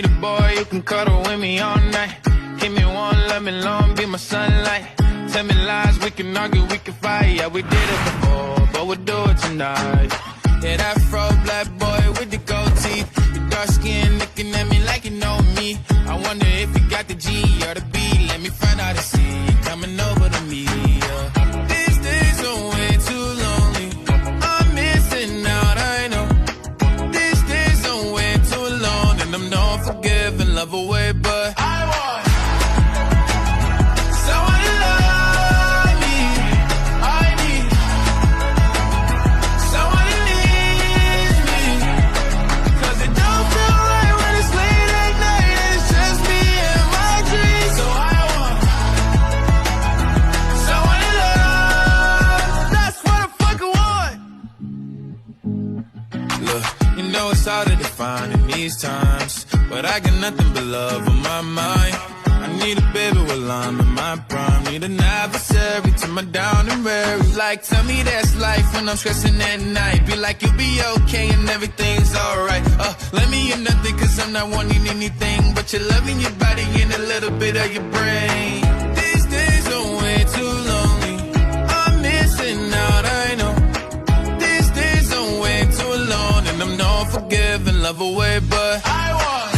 need a boy who can cuddle with me all night. Give me one, let me long, be my sunlight. Tell me lies, we can argue, we can fight. Yeah, we did it before, but we'll do it tonight. Yeah, that fro black boy with the gold teeth, your dark skin looking at me like you know me. I wonder if you got the G or the B. Let me find out and see you coming over to me. Yeah. These days are way too lonely. I'm missing out, I know. These days are way too long, and I'm not forgiving, love away, but I want someone to love me. I need someone to need me, 'cause it don't feel right when it's late at night and it's just me and my dreams. So I want someone to love. That's what I fucking want. Look, you know it's hard to define in these times, but I got nothing but love on my mind. I need a baby while I'm in my prime. Need an adversary to my down and weary. Like, tell me that's life when I'm stressing at night. Be like, you'll be okay and everything's alright. Let me in nothing, 'cause I'm not wanting anything but your love in your body and a little bit of your brain. These days are way too lonely. I'm missing out, I know. These days are way too long, and I'm not forgiving, love away, but I want